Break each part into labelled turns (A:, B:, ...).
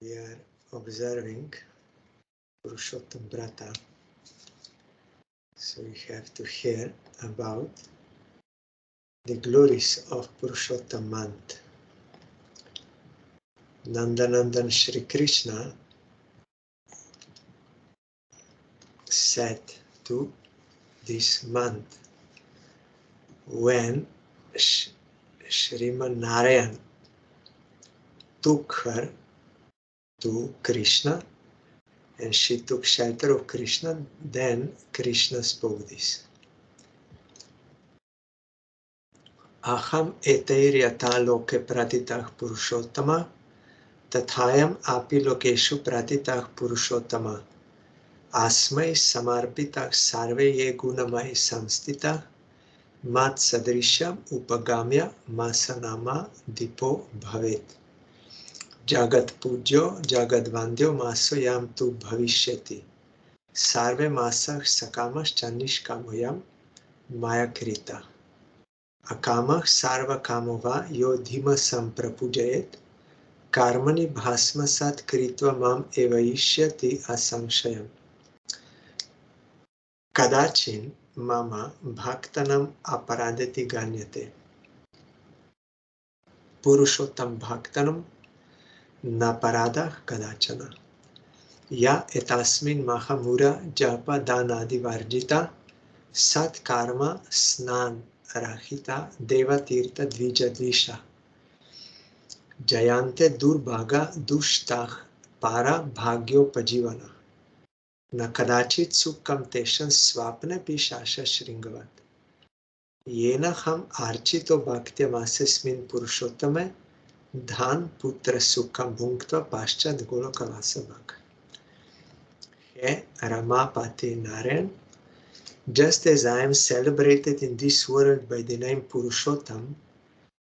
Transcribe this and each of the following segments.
A: We are observing Purushotam VRATA, so we have to hear about the glories of Purushotam month. Nandanandan Shri Krishna said to this month, when Shriman Narayan took her to Krishna and she took shelter of Krishna, then Krishna spoke this. Aham eteir yata loke pratitah purushottama tathayam api lokeshu pratitah purushottama asmai samarpitah sarve ye gunamai samstitah mat sadrisham upagamya masanama dipo bhavet jagat pujyo jagat vandyo maso yam tu bhavishyati sarve masah sakamas channish kamoyam maya krita akamah sarva kamova yo dhima samprapujayet karmani bhasmasat kritva mam evaishyati asamshayam kadachin mama bhaktanam aparadati ganyate purushotam bhaktanam naparada kadachana ya etasmin mahamura japa danadi varjita sat karma snan rahita devatirtha dvijadvisha jayante durbhaga dushtah para bhagyopajivana na kadachit sukham teshan swapne pishasha shringavat yena ham archito bhaktyam purushottame dhan putra sukham bhunktva paschat golokavasabhak. He Ramapati Narayan, just as I am celebrated in this world by the name Purushottam,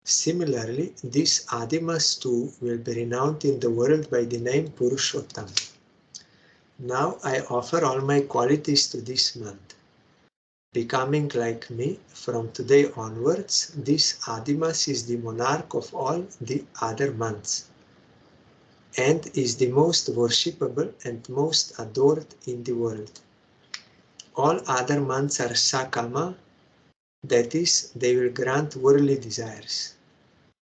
A: similarly this Adimas too will be renowned in the world by the name Purushottam. Now I offer all my qualities to this month. Becoming like me, from today onwards, this Adimas is the monarch of all the other months and is the most worshipable and most adored in the world. All other months are Sakama, that is, they will grant worldly desires.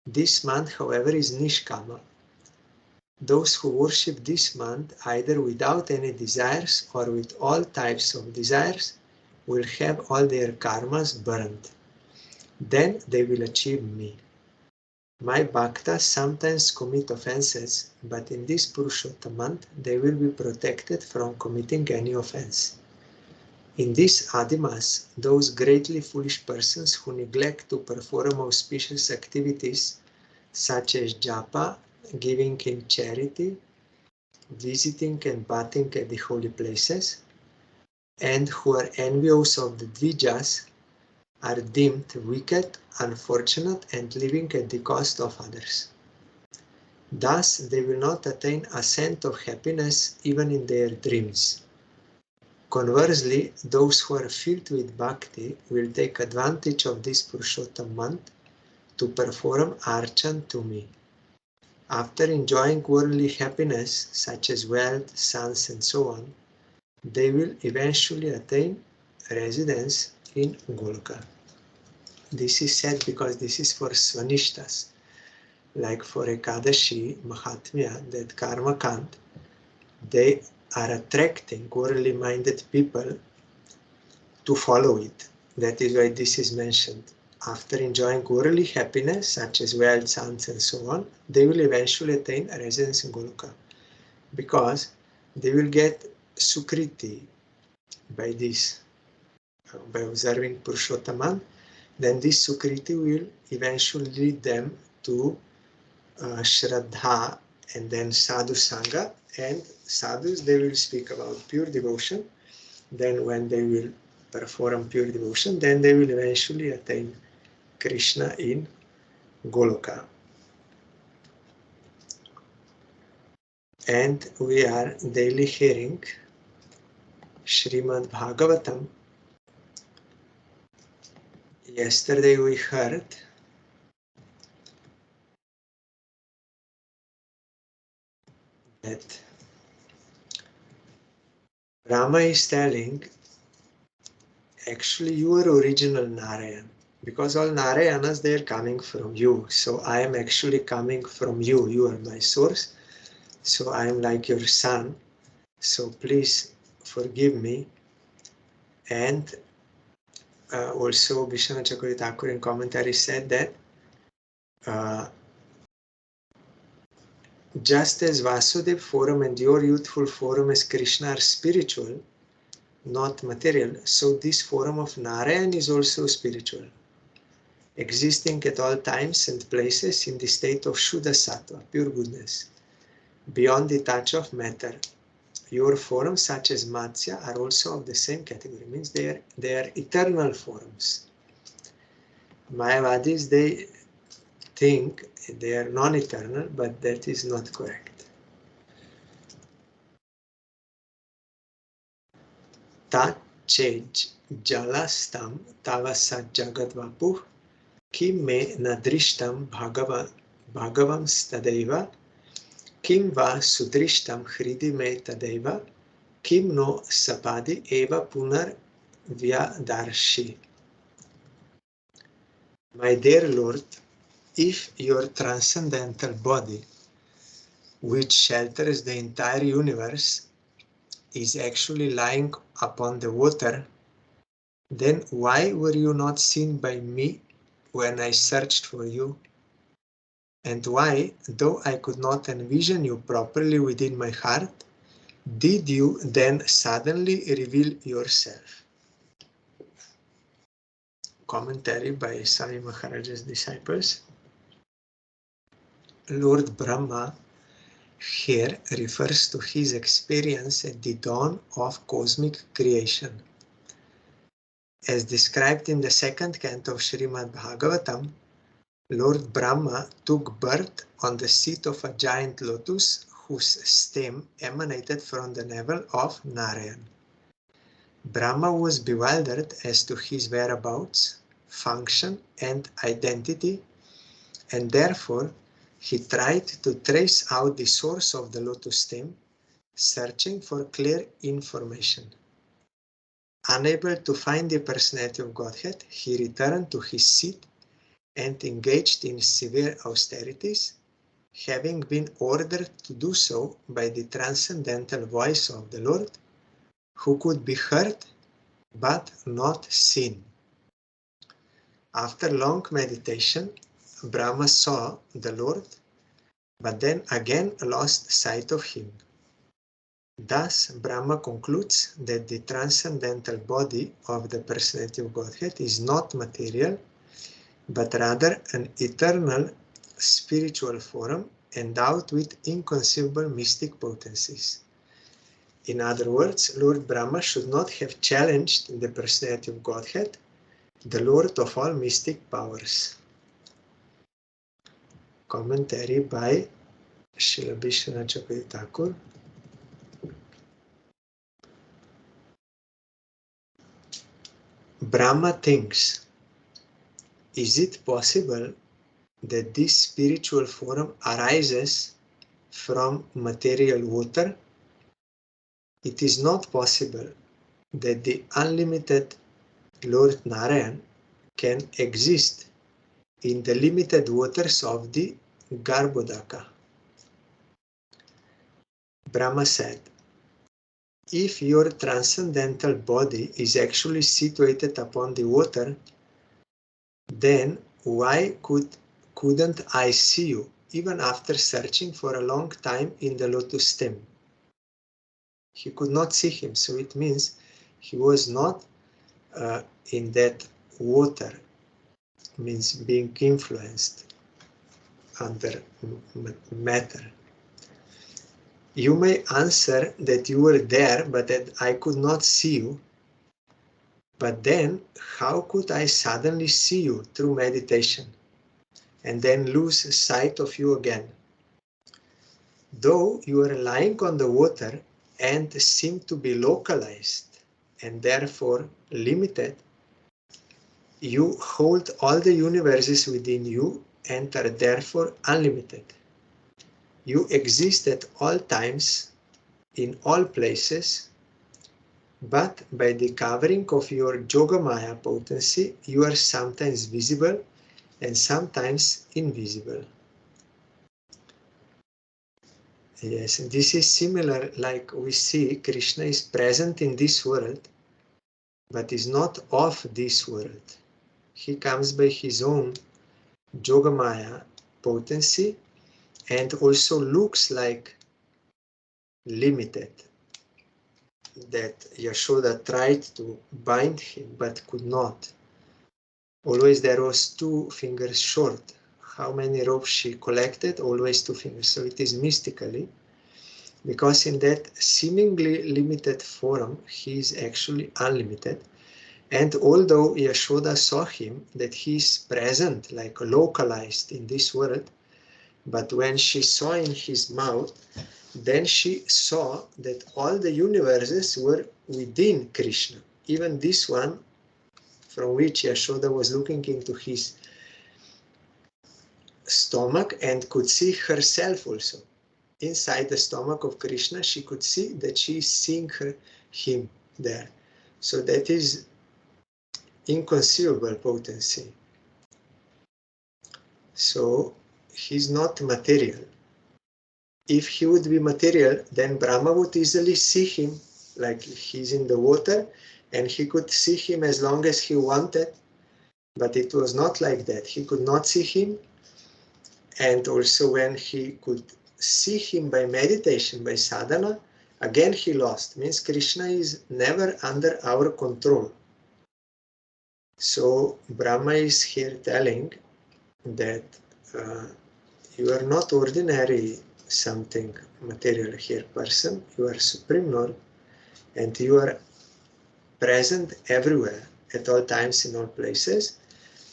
A: This month, however, is Nishkama. Those who worship this month either without any desires or with all types of desires will have all their karmas burned. Then they will achieve me. My bhaktas sometimes commit offenses, but in this Purushottam month they will be protected from committing any offense. In this Adimas, those greatly foolish persons who neglect to perform auspicious activities such as japa, giving in charity, visiting and bathing at the holy places, and who are envious of the Dvijas, are deemed wicked, unfortunate, and living at the cost of others. Thus, they will not attain a scent of happiness even in their dreams. Conversely, those who are filled with bhakti will take advantage of this Purushottam month to perform archan to me. After enjoying worldly happiness, such as wealth, sons, and so on, they will eventually attain residence in Goloka. This is said because this is for Svanishtas, like for Ekadashi, Mahatmya, that Karma Kant, they are attracting worldly minded people to follow it. That is why this is mentioned. After enjoying worldly happiness, such as wealth, sons, and so on, they will eventually attain a residence in Goloka, because they will get Sukriti by this, by observing Purushottaman. Then this Sukriti will eventually lead them to Shraddha and then Sadhu Sangha, and sadhus, they will speak about pure devotion. Then when they will perform pure devotion, then they will eventually attain Krishna in Goloka. And we are daily hearing Srimad Bhagavatam. Yesterday we heard Rama is telling, actually you are original Narayan, because all Narayanas, they are coming from you. So I am actually coming from you. You are my source. So I am like your son. So please forgive me. And also Vishwanath Chakravarti Thakur in commentary said that just as Vasudev form and your youthful form as Krishna are spiritual, not material, so this form of Narayan is also spiritual, existing at all times and places in the state of Shuddha Sattva, pure goodness, beyond the touch of matter. Your forms, such as Matsya, are also of the same category, means they are eternal forms. Mayavadis, they think they are non-eternal, but that is not correct. Tat chej jalastam tavasat jagadvapuh kim me nadrishtam bhagavam stadeva kim va sudrishtam hridi me tadeva kim no sapadi eva punar vyadarshi. My dear Lord, if your transcendental body, which shelters the entire universe, is actually lying upon the water, then why were you not seen by me when I searched for you? And why, though I could not envision you properly within my heart, did you then suddenly reveal yourself? Commentary by Swami Maharaj's disciples. Lord Brahma here refers to his experience at the dawn of cosmic creation. As described in the second canto of Srimad Bhagavatam, Lord Brahma took birth on the seat of a giant lotus whose stem emanated from the navel of Narayan. Brahma was bewildered as to his whereabouts, function, and identity, and therefore he tried to trace out the source of the lotus stem, searching for clear information. Unable to find the personality of Godhead, he returned to his seat and engaged in severe austerities, having been ordered to do so by the transcendental voice of the Lord, who could be heard but not seen. After long meditation, Brahma saw the Lord, but then again lost sight of him. Thus, Brahma concludes that the transcendental body of the personality of Godhead is not material, but rather an eternal spiritual form endowed with inconceivable mystic potencies. In other words, Lord Brahma should not have challenged the personality of Godhead, the Lord of all mystic powers. Commentary by Srila Vishwanath Chakravarti Thakur. Brahma thinks, is it possible that this spiritual form arises from material water? It is not possible that the unlimited Lord Narayan can exist in the limited waters of the Garbhodaka. Brahma said, if your transcendental body is actually situated upon the water, then why couldn't I see you even after searching for a long time in the lotus stem? He could not see him, so it means he was not in that water, means being influenced under matter. You may answer that you were there, but that I could not see you. But then, how could I suddenly see you through meditation and then lose sight of you again? Though you are lying on the water and seem to be localized and therefore limited, you hold all the universes within you and are therefore unlimited. You exist at all times, in all places, but by the covering of your Yogamaya potency, you are sometimes visible and sometimes invisible. Yes, and this is similar, like we see Krishna is present in this world, but is not of this world. He comes by his own Yogamaya potency and also looks like limited. That Yashoda tried to bind him but could not. Always there was 2 fingers short. How many ropes she collected? Always 2 fingers. So it is mystically, because in that seemingly limited form, he is actually unlimited. And although Yashoda saw him, that he is present, like localized in this world, but when she saw in his mouth, then she saw that all the universes were within Krishna. Even this one, from which Yashoda was looking into his stomach and could see herself also. Inside the stomach of Krishna, she could see that she is seeing him there. So that is inconceivable potency. So he's not material. If he would be material, then Brahma would easily see him, like he's in the water, and he could see him as long as he wanted. But it was not like that. He could not see him. And also when he could see him by meditation, by sadhana, again he lost. Means Krishna is never under our control. So Brahma is here telling that you are not ordinary something material here person, you are Supreme Lord, and you are present everywhere, at all times, in all places.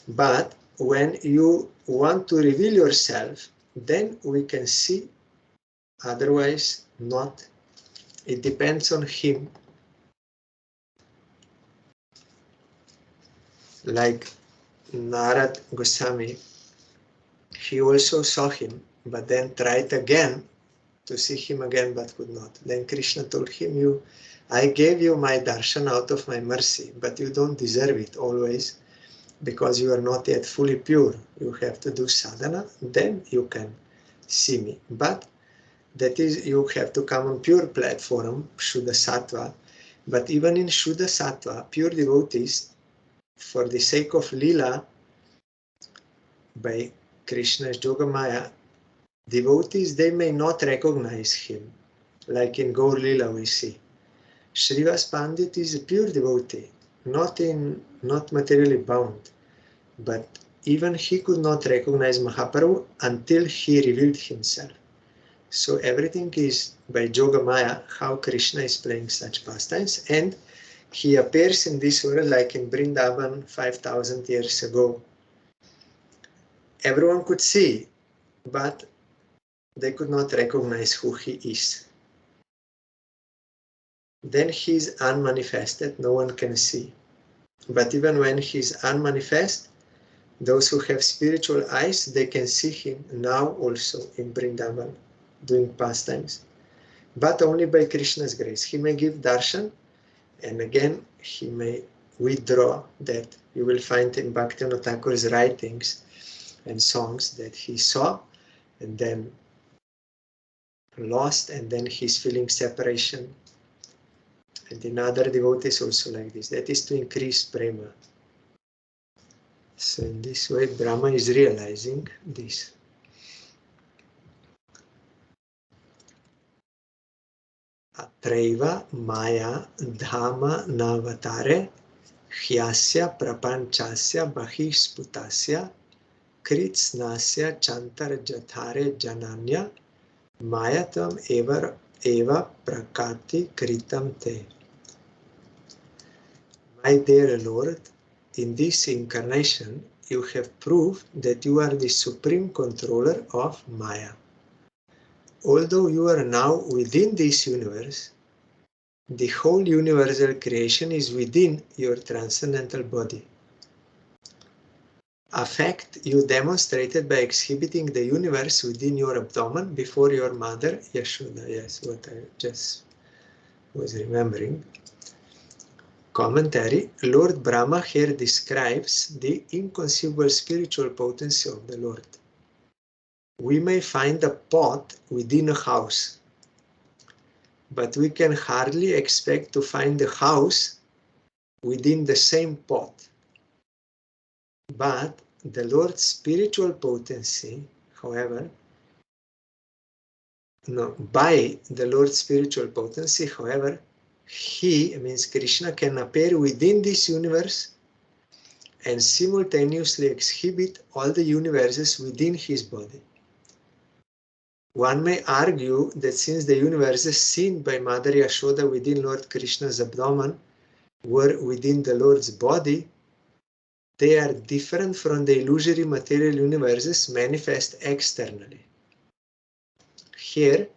A: But when you want to reveal yourself, then we can see, otherwise not. It depends on him. Like Narad Goswami, he also saw him, but then tried again to see him again, but could not. Then Krishna told him, I gave you my darshan out of my mercy, but you don't deserve it always, because you are not yet fully pure. You have to do sadhana, then you can see me. But that is, you have to come on pure platform, Shuddha Sattva. But even in Shuddha Sattva, pure devotees, for the sake of Lila, by Krishna's Yogamaya, devotees, they may not recognize him, like in Gaur Lila we see. Srivas Pandit is a pure devotee, not materially bound, but even he could not recognize Mahaprabhu until he revealed himself. So everything is by Yogamaya, how Krishna is playing such pastimes, and he appears in this world like in Vrindavan 5,000 years ago. Everyone could see, but they could not recognize who he is. Then he is unmanifested, no one can see. But even when he is unmanifest, those who have spiritual eyes, they can see him now also in Vrindavan, doing pastimes. But only by Krishna's grace. He may give darshan, and again he may withdraw. That you will find in Bhaktivinoda Thakur's writings and songs that he saw and then lost, and then he's feeling separation. And in other devotees also like this. That is to increase prema. So in this way Brahma is realizing this. Atraiva maya dhama navatare hyasya prapanchasya bahisputasya kritsnasya chantarjathare jananya mayatam eva prakati kritam te. My dear Lord, in this incarnation you have proved that you are the supreme controller of Maya. Although you are now within this universe, the whole universal creation is within your transcendental body. affect you demonstrated by exhibiting the universe within your abdomen before your mother, Yashoda. Yes, what I just was remembering. Commentary. Lord Brahma here describes the inconceivable spiritual potency of the Lord. We may find a pot within a house, but we can hardly expect to find the house within the same pot. But the Lord's spiritual potency, however, by the Lord's spiritual potency, however, He, means Krishna, can appear within this universe and simultaneously exhibit all the universes within his body. One may argue that since the universes seen by Mother Yashoda within Lord Krishna's abdomen were within the Lord's body, they are different from the illusory material universes manifest externally. Here,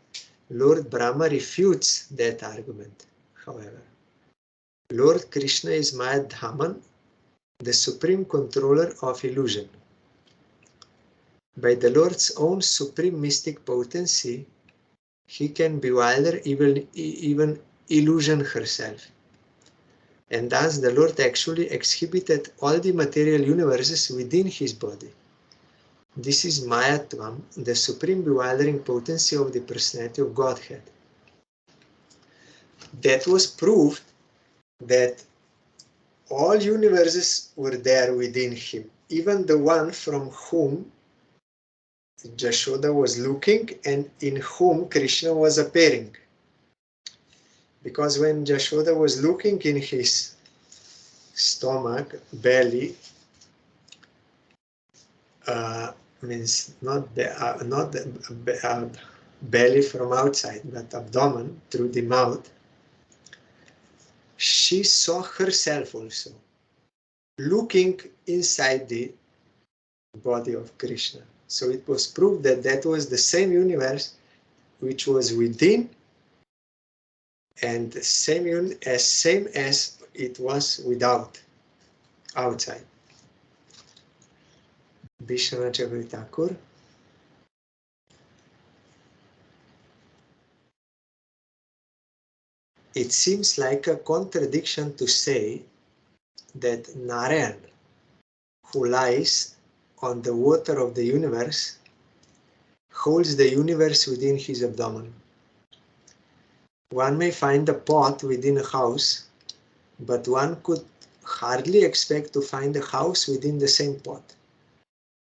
A: Lord Brahma refutes that argument, however. Lord Krishna is Mayadhaman, the supreme controller of illusion. By the Lord's own supreme mystic potency, he can bewilder even illusion herself. And thus the Lord actually exhibited all the material universes within his body. This is Mayatvam, the supreme bewildering potency of the personality of Godhead. That was proved that all universes were there within him, even the one from whom Jashoda was looking and in whom Krishna was appearing. Because when Jashoda was looking in his stomach, belly, means not belly from outside, but abdomen through the mouth, she saw herself also looking inside the body of Krishna. So it was proved that that was the same universe which was within and same as it was without, outside. Vishwanath Chakravarti Thakur. It seems like a contradiction to say that Narayan, who lies on the water of the universe, holds the universe within his abdomen. One may find a pot within a house, but one could hardly expect to find a house within the same pot.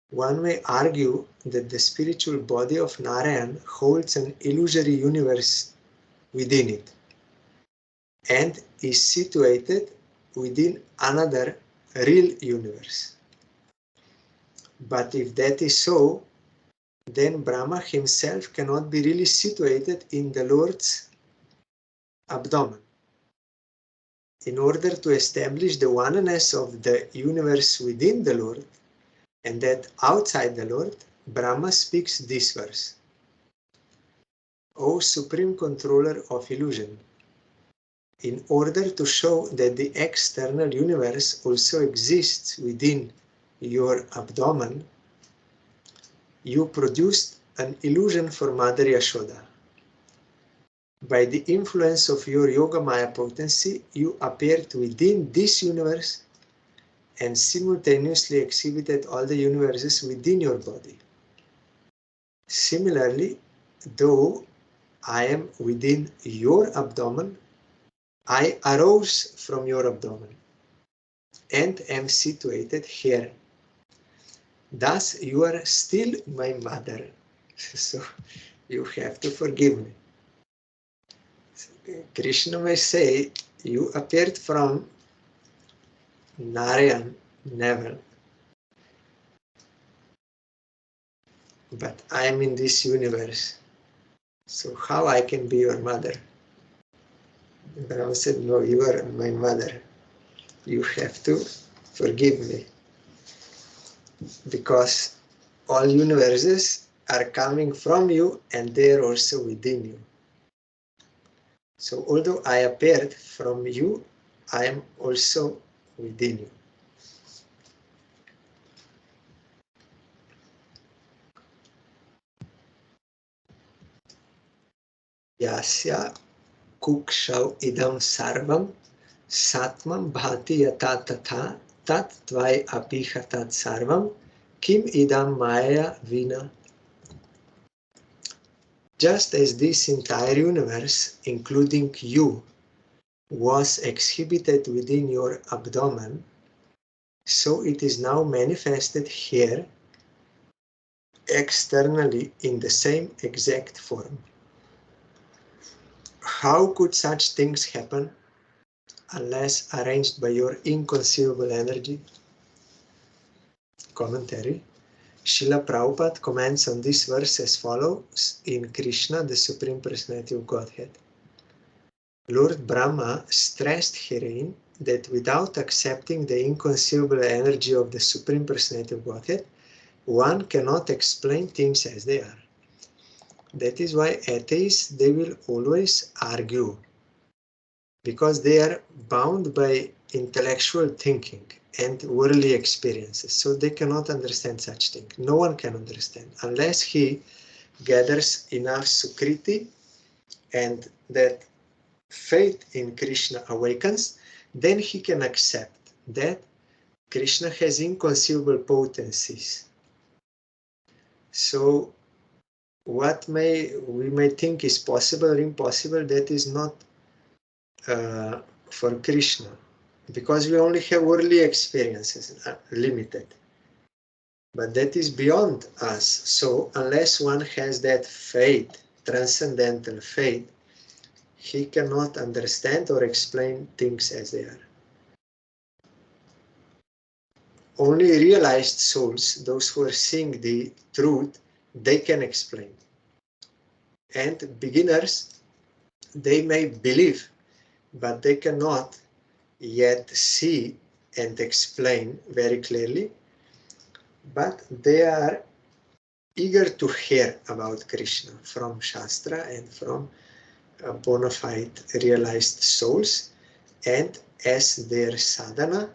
A: One may argue that the spiritual body of Narayan holds an illusory universe within it and is situated within another real universe. But if that is so, then Brahma himself cannot be really situated in the Lord's abdomen. In order to establish the oneness of the universe within the Lord and that outside the Lord, Brahma speaks this verse. O Supreme Controller of Illusion, in order to show that the external universe also exists within your abdomen, you produced an illusion for Mother Yashoda. By the influence of your Yogamaya potency, you appeared within this universe and simultaneously exhibited all the universes within your body. Similarly, though I am within your abdomen, I arose from your abdomen and am situated here. Thus, you are still my mother, so you have to forgive me. Krishna may say, you appeared from Narayan, never. But I am in this universe, so how I can be your mother? Brahma said, no, you are my mother. You have to forgive me. Because all universes are coming from you and they are also within you. So although I appeared from you, I am also within you. Yasya kukshau idam sarvam satmam bhati yata tatha tat tvai apiha tat sarvam kim idam maya vina. Just as this entire universe, including you, was exhibited within your abdomen, so it is now manifested here externally in the same exact form. How could such things happen unless arranged by your inconceivable energy? Commentary. Srila Prabhupada comments on this verse as follows in Krishna, the Supreme Personality of Godhead. Lord Brahma stressed herein that without accepting the inconceivable energy of the Supreme Personality of Godhead, one cannot explain things as they are. That is why atheists, they will always argue, because they are bound by intellectual thinking and worldly experiences, so they cannot understand such thing. No one can understand unless he gathers enough sukriti and that faith in Krishna awakens, then he can accept that Krishna has inconceivable potencies. So what we may think is possible or impossible, that is not for Krishna, because we only have worldly experiences, limited. But that is beyond us. So unless one has that faith, transcendental faith, he cannot understand or explain things as they are. Only realized souls, those who are seeing the truth, they can explain. And beginners, they may believe, but they cannot yet see and explain very clearly, but they are eager to hear about Krishna from Shastra and from bona fide realized souls, and as their sadhana,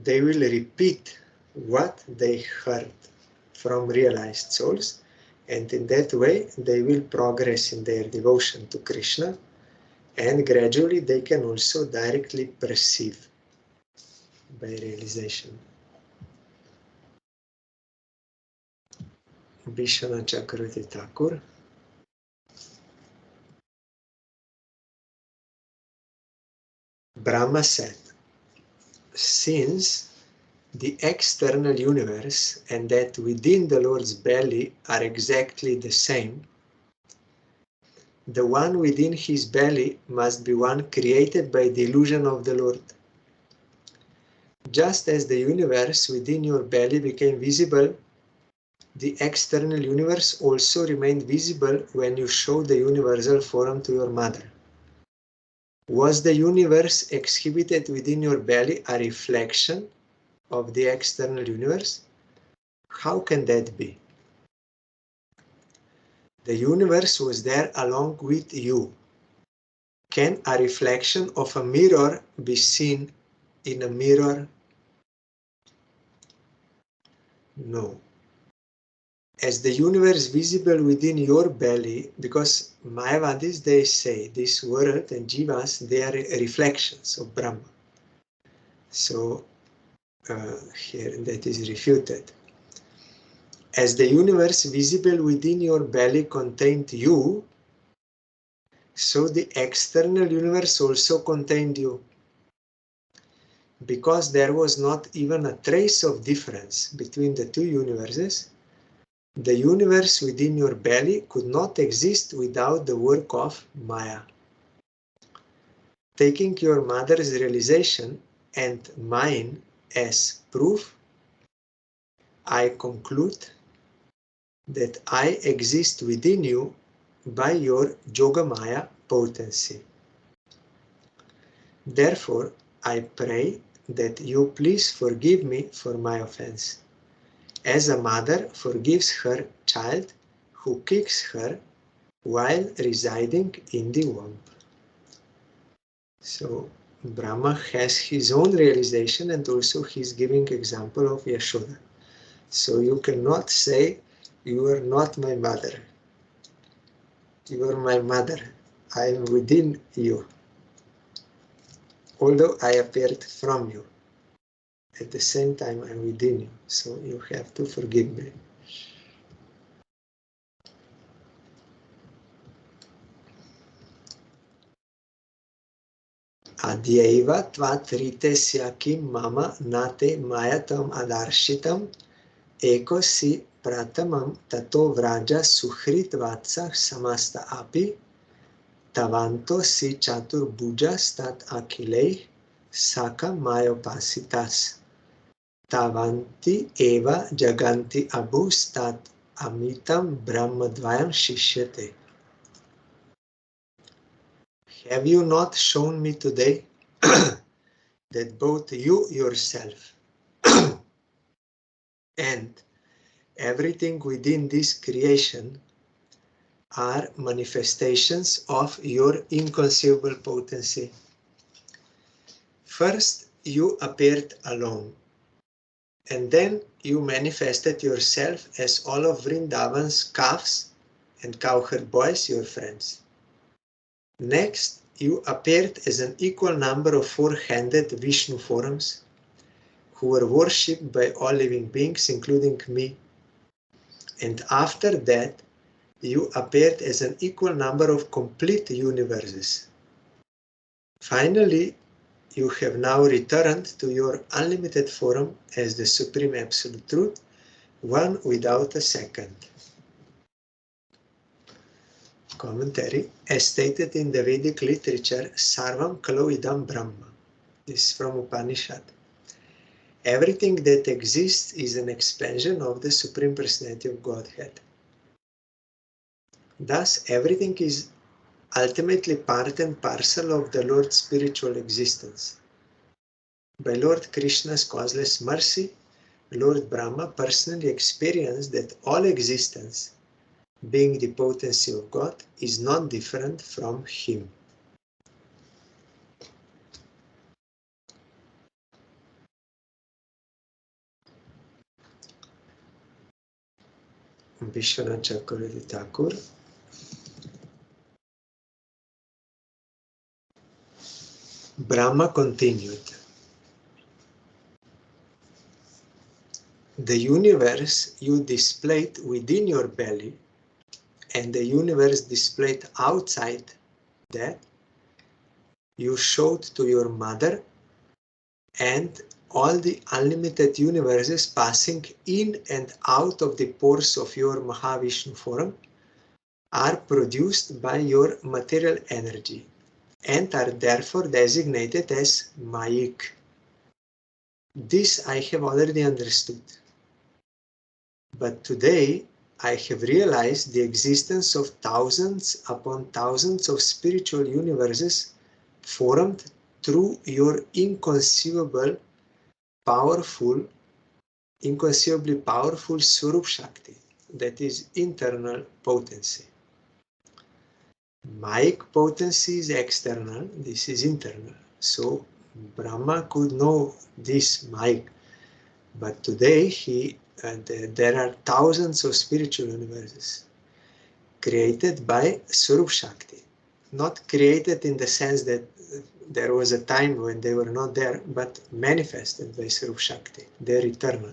A: they will repeat what they heard from realized souls, and in that way they will progress in their devotion to Krishna, and gradually they can also directly perceive by realization. Vishwanath Chakravarti Thakur. Brahma said, since the external universe and that within the Lord's belly are exactly the same, the one within his belly must be one created by the illusion of the Lord. Just as the universe within your belly became visible, the external universe also remained visible when you showed the universal form to your mother. Was the universe exhibited within your belly a reflection of the external universe? How can that be? The universe was there along with you. Can a reflection of a mirror be seen in a mirror? No. As the universe visible within your belly, because Mayavadis, they say this world and jivas, they are reflections of Brahma. So here that is refuted. As the universe visible within your belly contained you, so the external universe also contained you. Because there was not even a trace of difference between the two universes, the universe within your belly could not exist without the work of Maya. Taking your mother's realization and mine as proof, I conclude that I exist within you by your Yogamaya potency. Therefore, I pray that you please forgive me for my offense, as a mother forgives her child who kicks her while residing in the womb. So Brahma has his own realization, and also he's giving example of Yashoda. So you cannot say you are not my mother. You are my mother. I am within you. Although I appeared from you, at the same time I am within you. So you have to forgive me. Adyaiva tvat rite syakim mama nate mayatam adarshitam eko si pratamam tato vraja suhrit vatsa samasta api tavanto si chatur bhuja stat akilei saka mayopasitas tavanti eva jaganti abu stat amitam brahmadvayam shishyate. Have you not shown me today that both you yourself and everything within this creation are manifestations of your inconceivable potency? First, you appeared alone, and then you manifested yourself as all of Vrindavan's calves and cowherd boys, your friends. Next, you appeared as an equal number of four-handed Vishnu forms who were worshipped by all living beings, including me. And after that, you appeared as an equal number of complete universes. Finally, you have now returned to your unlimited form as the Supreme Absolute Truth, one without a second. Commentary. As stated in the Vedic literature, Sarvam Kalo Idam Brahma. This is from Upanishad. Everything that exists is an expansion of the Supreme Personality of Godhead. Thus, everything is ultimately part and parcel of the Lord's spiritual existence. By Lord Krishna's causeless mercy, Lord Brahma personally experienced that all existence, being the potency of God, is not different from him. Vishwanath Chakravarti Thakur. Brahma continued. The universe you displayed within your belly and the universe displayed outside that you showed to your mother, and all the unlimited universes passing in and out of the pores of your Mahavishnu form are produced by your material energy and are therefore designated as Mayik. This I have already understood. But today I have realized the existence of thousands upon thousands of spiritual universes formed through your inconceivably powerful Swarup Shakti, that is internal potency. Mayik potency is external, this is internal. So Brahma could know this Mayik, but today there are thousands of spiritual universes created by Swarup Shakti. Not created in the sense that there was a time when they were not there, but manifested by Swarup Shakti. They're eternal.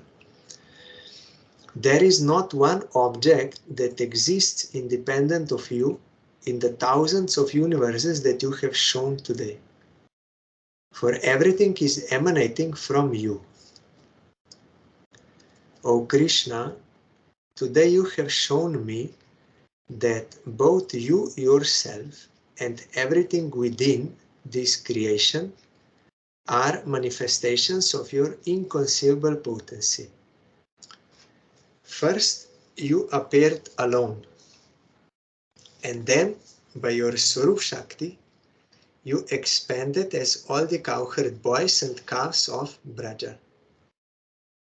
A: There is not one object that exists independent of you in the thousands of universes that you have shown today. For everything is emanating from you. O Krishna, today you have shown me that both you yourself and everything within this creation are manifestations of your inconceivable potency. First, you appeared alone, and then by your Swarup Shakti, you expanded as all the cowherd boys and calves of Braja.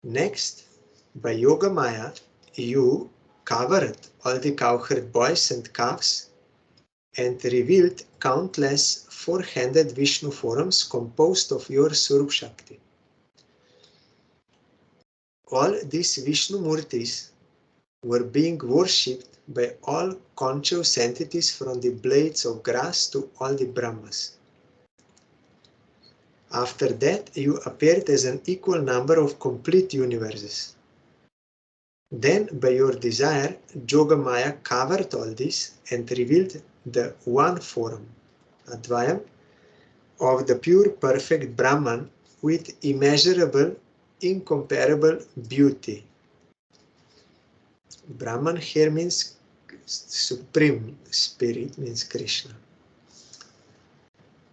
A: Next, by Yoga Maya, you covered all the cowherd boys and calves and revealed countless four-handed Vishnu forms composed of your Swarup Shakti. All these Vishnu Murtis were being worshipped by all conscious entities from the blades of grass to all the Brahmas. After that, you appeared as an equal number of complete universes. Then, by your desire, Yogamaya covered all this and revealed the one form, Advayam, of the pure perfect Brahman with immeasurable, incomparable beauty. Brahman here means supreme spirit, means Krishna.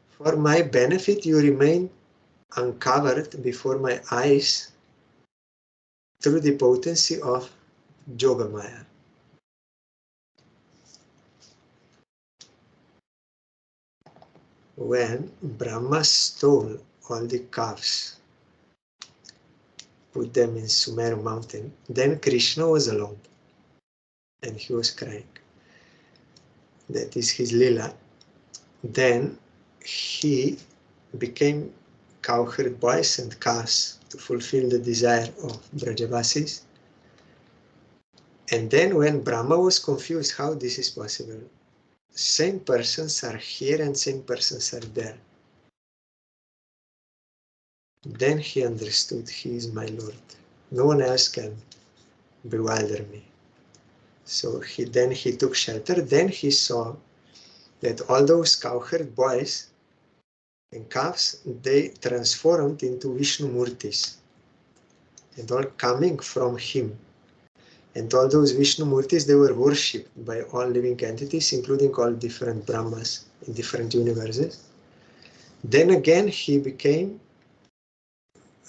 A: For my benefit, you remain uncovered before my eyes through the potency of Yogamaya. When Brahma stole all the calves, put them in Sumeru mountain, then Krishna was alone and he was crying. That is his lila. Then he became cowherd boys and calves to fulfill the desire of Brajavasis. And then when Brahma was confused how this is possible, same persons are here and same persons are there. Then he understood he is my Lord. No one else can bewilder me. So he took shelter. Then he saw that all those cowherd boys and calves, they transformed into Vishnu Murtis and all coming from him. And all those Vishnu Murtis, they were worshipped by all living entities, including all different Brahmas in different universes. Then again, he became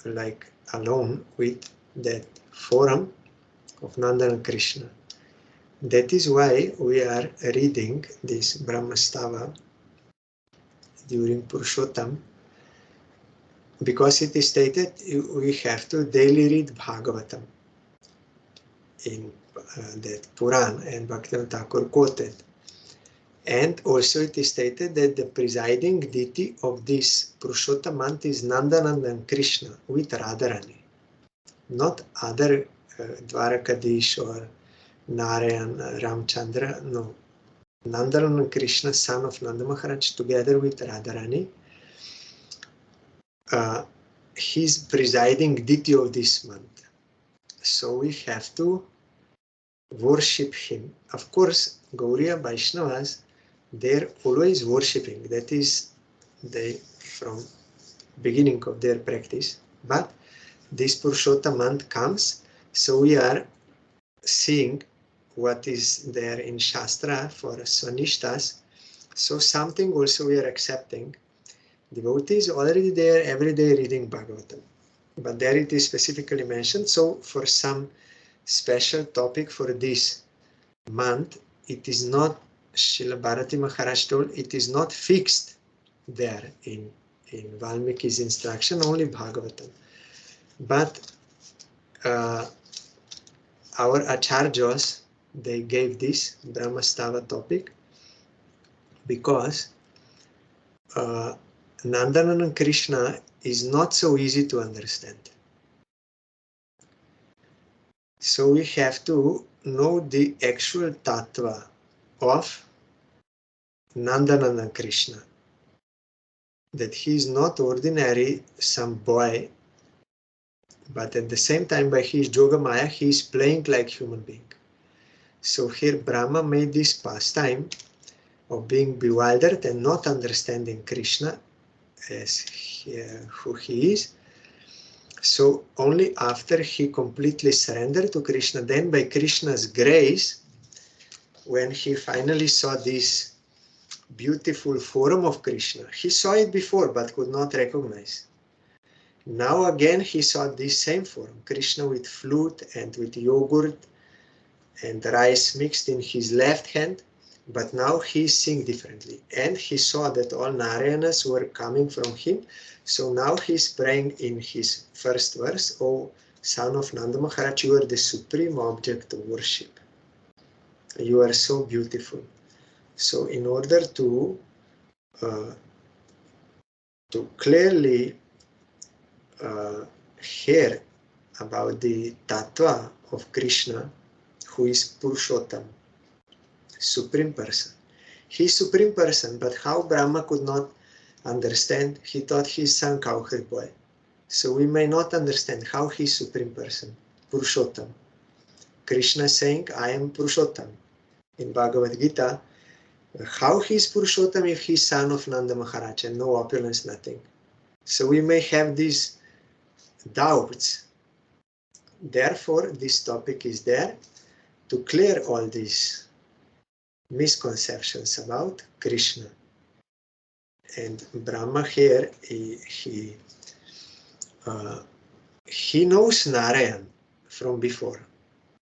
A: like alone with that form of Nanda and Krishna. That is why we are reading this Brahmastava during Purushotam, because it is stated we have to daily read Bhagavatam in that Puran, and Bhaktivinoda Thakur quoted. And also it is stated that the presiding deity of this Purushottam month is Nandanandan Krishna with Radharani, not other Dwarakadish or Narayan, Ramchandra, no. Nandanandan Krishna, son of Nanda Maharaj, together with Radharani, he's presiding deity of this month. So we have to worship him. Of course, Gauriya Vaishnavas, they're always worshipping. That is from beginning of their practice. But this Purushottam month comes, so we are seeing what is there in Shastra for Swanishtas. So something also we are accepting. Devotees already there every day reading Bhagavatam. But there it is specifically mentioned. So for some special topic for this month, it is not, Srila Bharati Maharaj told, it is not fixed there in Valmiki's instruction, only Bhagavatam. But our Acharyas, they gave this Brahmastava topic because Nandanana Krishna is not so easy to understand. So we have to know the actual tattva of Nandanana Krishna, that he is not ordinary some boy, but at the same time by his Yogamaya he is playing like human being. So here Brahma made this pastime of being bewildered and not understanding Krishna as who he is. So only after he completely surrendered to Krishna, then by Krishna's grace, when he finally saw this beautiful form of Krishna, he saw it before but could not recognize. Now again he saw this same form, Krishna with flute and with yogurt and rice mixed in his left hand, but now he is seeing differently. And he saw that all Narayanas were coming from him. So now he is praying in his first verse, O son of Nanda Maharaj, you are the supreme object of worship. You are so beautiful. So in order to clearly hear about the tattva of Krishna, who is Purushotam, Supreme Person. He is Supreme Person, but how Brahma could not understand, he thought he is some cowherd boy. So we may not understand how he is Supreme Person, Purushotam. Krishna saying, I am Purushotam. In Bhagavad Gita, how he is Purushotam if he is son of Nanda Maharaj and no opulence, nothing. So we may have these doubts. Therefore, this topic is there to clear all these misconceptions about Krishna. And Brahma here, he knows Narayan from before.